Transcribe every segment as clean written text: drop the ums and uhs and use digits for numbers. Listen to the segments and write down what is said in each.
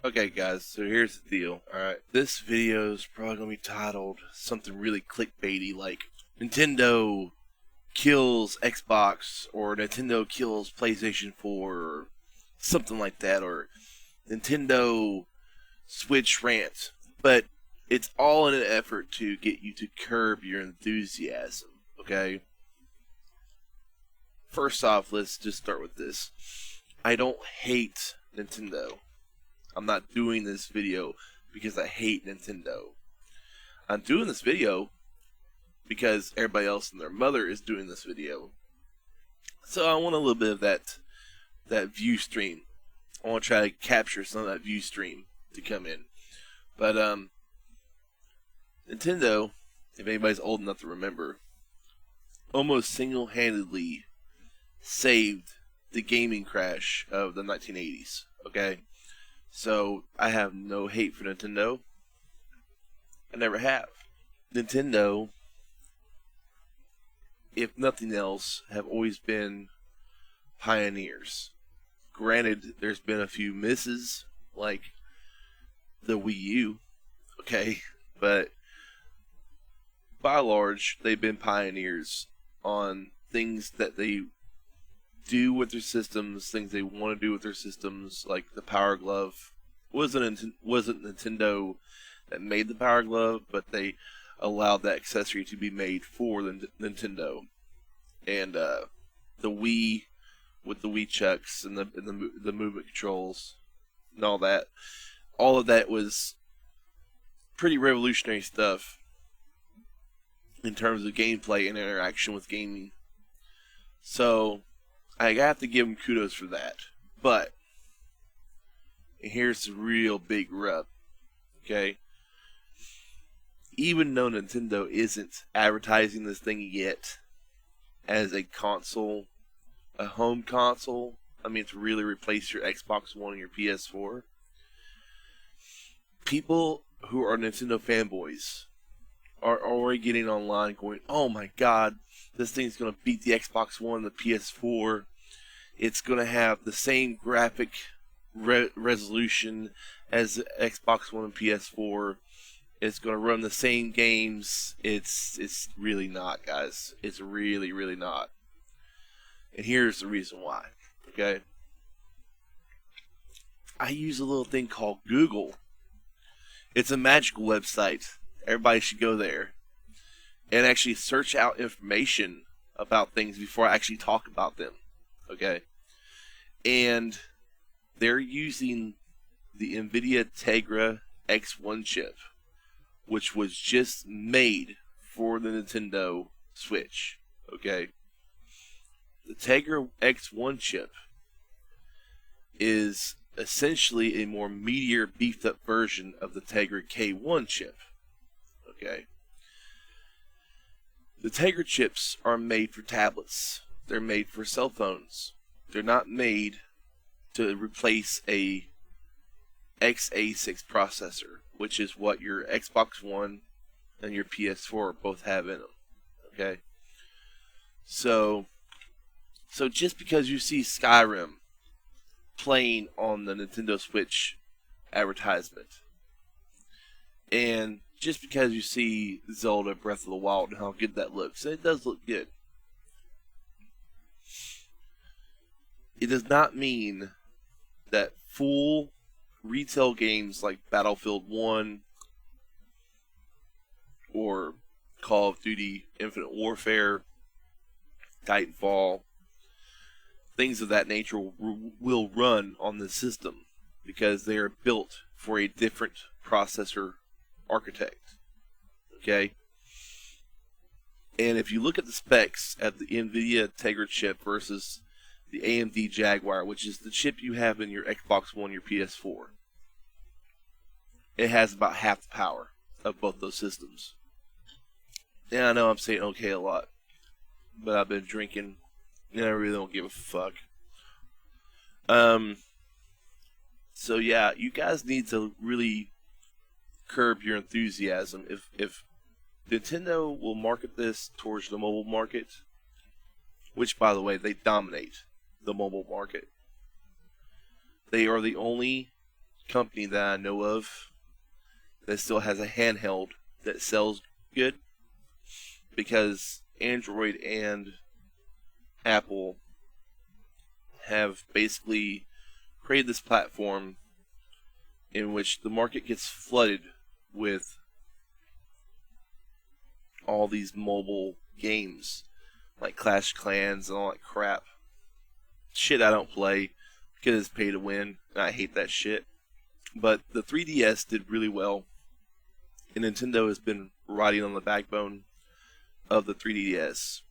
Okay, guys, so here's the deal. Alright, this video is probably going to be titled something really clickbaity like Nintendo kills Xbox or Nintendo kills PlayStation 4 or something like that, or Nintendo Switch rant. But it's all in an effort to get you to curb your enthusiasm, okay? First off, let's just start with this. I don't hate Nintendo. I'm not doing this video because I hate Nintendo. I'm doing this video because everybody else and their mother is doing this video. So I want a little bit of that view stream. I want to try to capture some of that view stream to come in. But Nintendo, if anybody's old enough to remember, almost single-handedly saved the gaming crash of the 1980s. Okay? So, I have no hate for Nintendo. I never have. Nintendo, if nothing else, have always been pioneers. Granted, there's been a few misses, like the Wii U, okay? But, by and large, they've been pioneers on things that they do with their systems, things they want to do with their systems, like the Power Glove. Wasn't Nintendo that made the Power Glove, but they allowed that accessory to be made for the Nintendo. And the Wii with the Wii Chucks and the movement controls and all that. All of that was pretty revolutionary stuff in terms of gameplay and interaction with gaming. So I have to give them kudos for that. But here's the real big rub. Okay? Even though Nintendo isn't advertising this thing yet as a console, a home console, I mean to really replace your Xbox One and your PS4, people who are Nintendo fanboys are already getting online going, oh my god, this thing's going to beat the Xbox One and the PS4. It's going to have the same graphic resolution as the Xbox One and PS4. It's going to run the same games. It's really not, guys. It's really, really not. And here's the reason why. Okay? I use a little thing called Google. It's a magical website. Everybody should go there and actually search out information about things before I actually talk about them. Okay? And they're using the NVIDIA Tegra X1 chip, which was just made for the Nintendo Switch. Okay? The Tegra X1 chip is essentially a more meatier, beefed up version of the Tegra K1 chip. Okay? The Tegra chips are made for tablets. They're made for cell phones. They're not made to replace a x86 processor, which is what your Xbox One and your PS4 both have in them. Okay? So just because you see Skyrim playing on the Nintendo Switch advertisement, and just because you see Zelda Breath of the Wild and how good that looks, and it does look good, it does not mean that full retail games like Battlefield 1 or Call of Duty Infinite Warfare, Titanfall, things of that nature will run on the system because they are built for a different processor architect. Okay? And if you look at the specs at the NVIDIA Tegra chip versus the AMD Jaguar, which is the chip you have in your Xbox One, your PS4, it has about half the power of both those systems. Yeah, I know I'm saying okay a lot, but I've been drinking and I really don't give a fuck. So yeah, you guys need to really curb your enthusiasm. If Nintendo will market this towards the mobile market, which by the way, they dominate the mobile market. They are the only company that I know of that still has a handheld that sells good, because Android and Apple have basically created this platform in which the market gets flooded with all these mobile games like Clash of Clans and all that crap. Shit I don't play because it's pay to win, and I hate that shit. But the 3DS did really well, and Nintendo has been riding on the backbone of the 3DS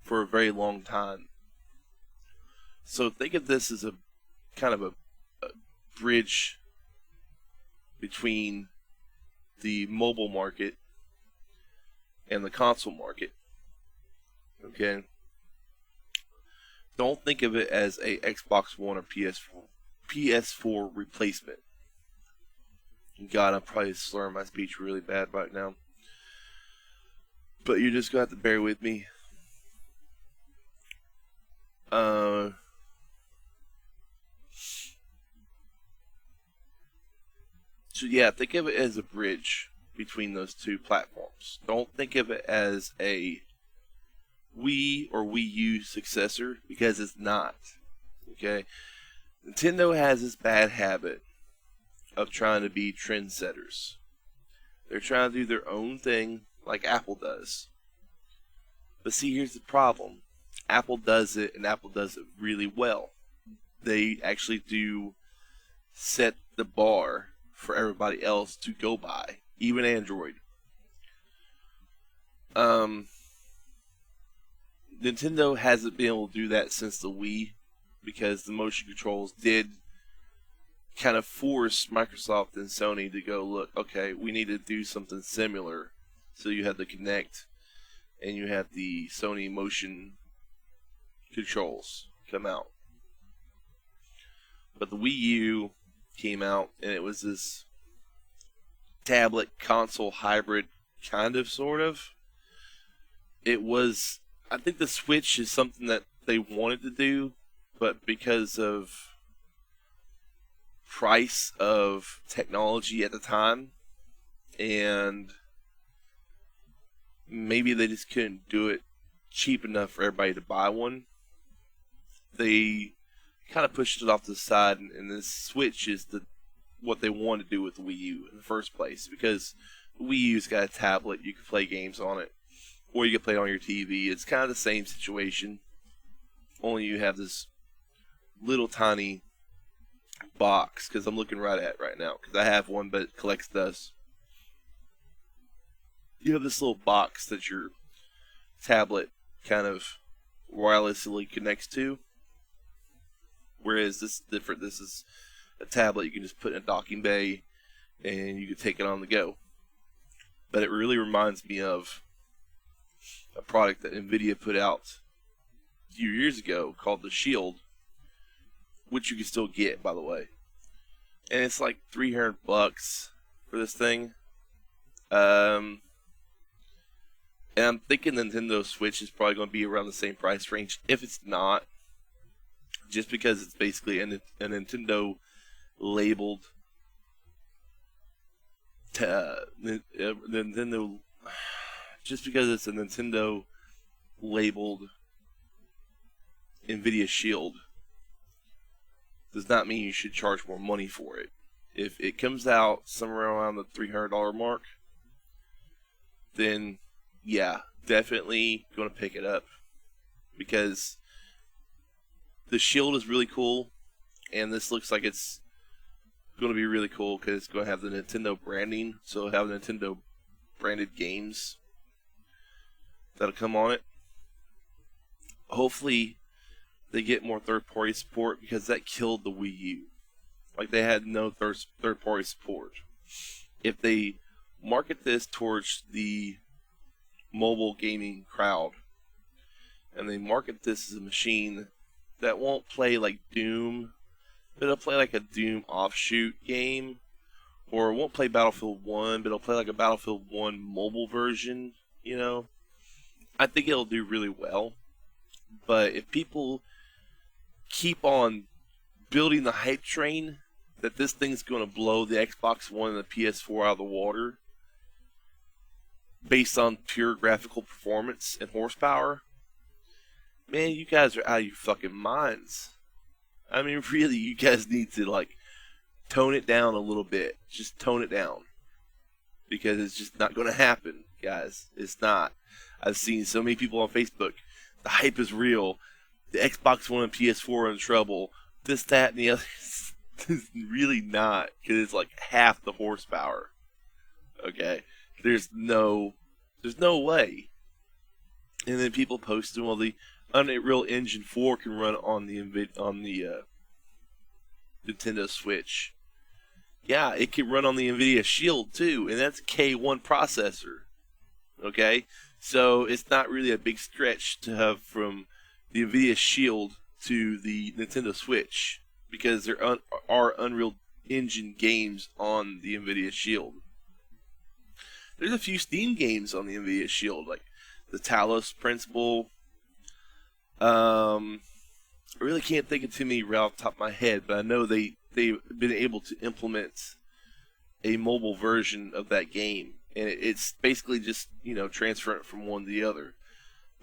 for a very long time. So think of this as a kind of a bridge between the mobile market and the console market. Okay? Don't think of it as a Xbox One or PS4 replacement. God, I'm probably slurring my speech really bad right now. But you're just going to have to bear with me. So yeah, think of it as a bridge between those two platforms. Don't think of it as a Wii or Wii U successor, because it's not. Okay? Nintendo has this bad habit of trying to be trendsetters. They're trying to do their own thing like Apple does. But see, here's the problem. Apple does it, and Apple does it really well. They actually do set the bar for everybody else to go by, even Android. Nintendo hasn't been able to do that since the Wii, because the motion controls did kind of force Microsoft and Sony to go, look, okay, we need to do something similar. So you have the Kinect and you have the Sony motion controls come out. But the Wii U came out, and it was this tablet console hybrid, kind of, sort of. It was, I think the Switch is something that they wanted to do, but because of price of technology at the time, and maybe they just couldn't do it cheap enough for everybody to buy one, they kind of pushed it off to the side, and this Switch is what they wanted to do with the Wii U in the first place, because the Wii U's got a tablet, you can play games on it, or you can play it on your TV. It's kind of the same situation, only you have this little tiny box, because I'm looking right at it right now, because I have one, but it collects dust. You have this little box that your tablet kind of wirelessly connects to, whereas this is different. This is a tablet you can just put in a docking bay, and you can take it on the go. But it really reminds me of a product that Nvidia put out a few years ago called the Shield, which you can still get, by the way. And it's like $300 for this thing. And I'm thinking Nintendo Switch is probably going to be around the same price range, if it's not, just because it's basically a Nintendo labeled Nintendo, just because it's a Nintendo labeled Nvidia Shield does not mean you should charge more money for it. If it comes out somewhere around the $300 mark, then yeah, definitely going to pick it up, because the Shield is really cool, and this looks like it's going to be really cool because it's going to have the Nintendo branding, so it'll have Nintendo branded games that'll come on it. Hopefully they get more third-party support, because that killed the Wii U. Like, they had no third-party support. If they market this towards the mobile gaming crowd, and they market this as a machine that won't play like Doom, but it'll play like a Doom offshoot game, or it won't play Battlefield 1, but it'll play like a Battlefield 1 mobile version, you know, I think it'll do really well. But if people keep on building the hype train, that this thing's going to blow the Xbox One and the PS4 out of the water based on pure graphical performance and horsepower, man, you guys are out of your fucking minds. I mean, really, you guys need to, like, tone it down a little bit. Just tone it down. Because it's just not going to happen, guys. It's not. I've seen so many people on Facebook. The hype is real. The Xbox One and PS4 are in trouble. This, that, and the other. It's really not. Because it's like half the horsepower. Okay? There's no way. And then people posting, well, the Unreal Engine 4 can run on the Nintendo Switch. Yeah, it can run on the NVIDIA Shield too, and that's a K1 processor. Okay? So it's not really a big stretch to have from the NVIDIA Shield to the Nintendo Switch, because there are Unreal Engine games on the NVIDIA Shield. There's a few Steam games on the NVIDIA Shield, like the Talos Principle. I really can't think of too many right off the top of my head, but I know they've been able to implement a mobile version of that game, and it's basically just, transferring it from one to the other.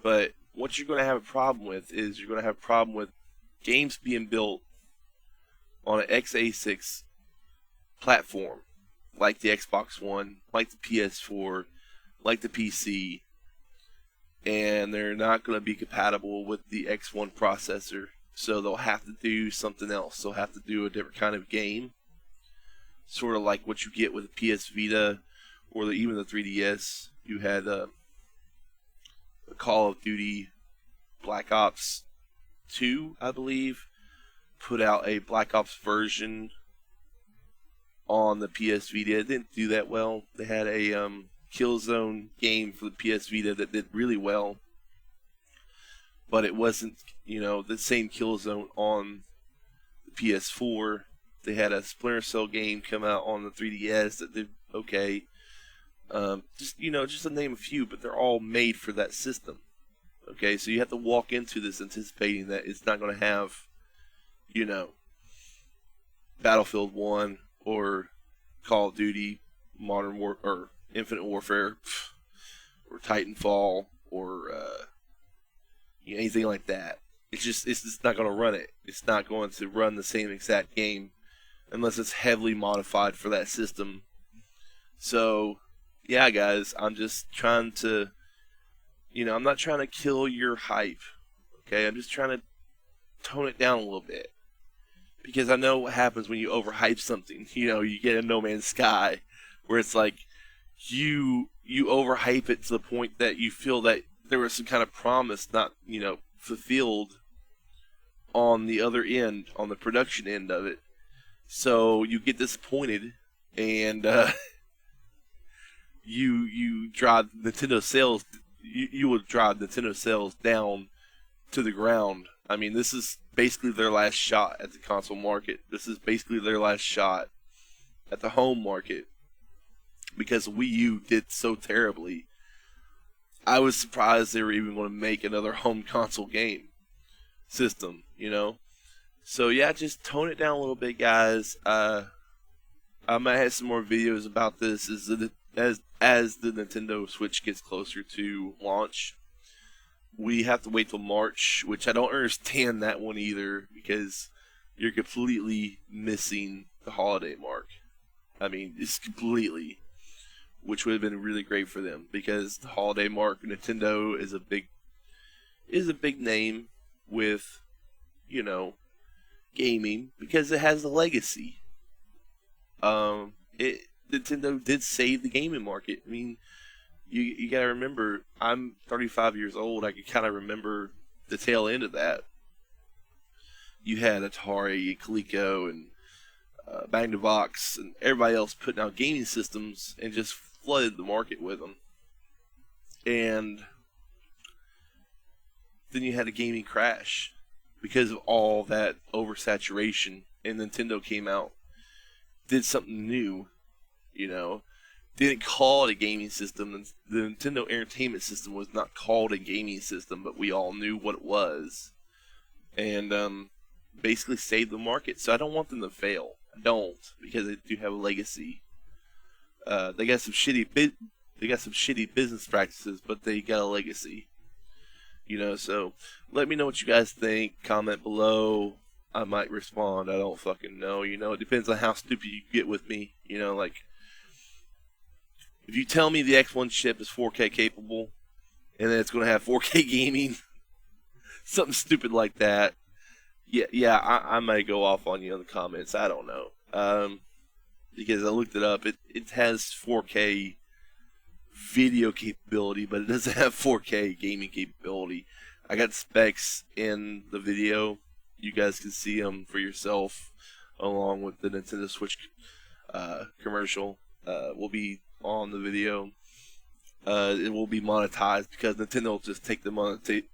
But what you're going to have a problem with is you're going to have a problem with games being built on an x86 platform, like the Xbox One, like the PS4, like the PC, and they're not going to be compatible with the X1 processor. So they'll have to do something else. They'll have to do a different kind of game, sort of like what you get with the PS Vita or even the 3DS. You had the Call of Duty Black Ops 2, I believe, put out a Black Ops version on the PS Vita. It didn't do that well. They had a Killzone game for the PS Vita that did really well, but it wasn't, the same Killzone on the PS4. They had a Splinter Cell game come out on the 3DS that did okay. Just to name a few, but they're all made for that system. Okay, so you have to walk into this anticipating that it's not going to have, Battlefield 1 or Call of Duty Modern War or Infinite Warfare or Titanfall or anything like that. It's just not going to run it. It's not going to run the same exact game unless it's heavily modified for that system. So, yeah, guys, I'm just trying to, I'm not trying to kill your hype. Okay, I'm just trying to tone it down a little bit. Because I know what happens when you overhype something. You get a No Man's Sky where it's like you overhype it to the point that you feel that there was some kind of promise not, fulfilled on the other end, on the production end of it. So you get disappointed, and you drive Nintendo sales. You will drive Nintendo sales down to the ground. I mean, this is basically their last shot at the console market. This is basically their last shot at the home market, because Wii U did so terribly. I was surprised they were even going to make another home console game system, So yeah, just tone it down a little bit, guys. I might have some more videos about this as the Nintendo Switch gets closer to launch. We have to wait till March, which I don't understand that one either, because you're completely missing the holiday mark. I mean, it's completely, which would have been really great for them, because the holiday mark, Nintendo is a big name with, gaming, because it has the legacy. Nintendo did save the gaming market. I mean, you gotta remember, I'm 35 years old. I can kind of remember the tail end of that. You had Atari, Coleco, and Magnavox, and everybody else putting out gaming systems and just flooded the market with them. And then you had a gaming crash because of all that oversaturation, and Nintendo came out, did something new, didn't call it a gaming system. The Nintendo Entertainment System was not called a gaming system, but we all knew what it was, and basically saved the market. So I don't want them to fail. I don't, because they do have a legacy. They got some shitty business practices, but they got a legacy. So let me know what you guys think. Comment below. I might respond. I don't fucking know. It depends on how stupid you get with me. Like, if you tell me the X1 chip is 4K capable, and then it's going to have 4K gaming, something stupid like that, yeah, I might go off on you in the comments. I don't know. Because I looked it up. It has 4K video capability, but it doesn't have 4K gaming capability. I got specs in the video. You guys can see them for yourself, along with the Nintendo Switch commercial. Will be on the video. It will be monetized because Nintendo will just take the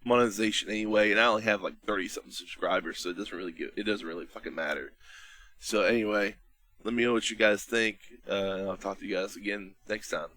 monetization anyway, and I only have like 30-something subscribers, so it doesn't really fucking matter. So anyway, let me know what you guys think, and I'll talk to you guys again next time.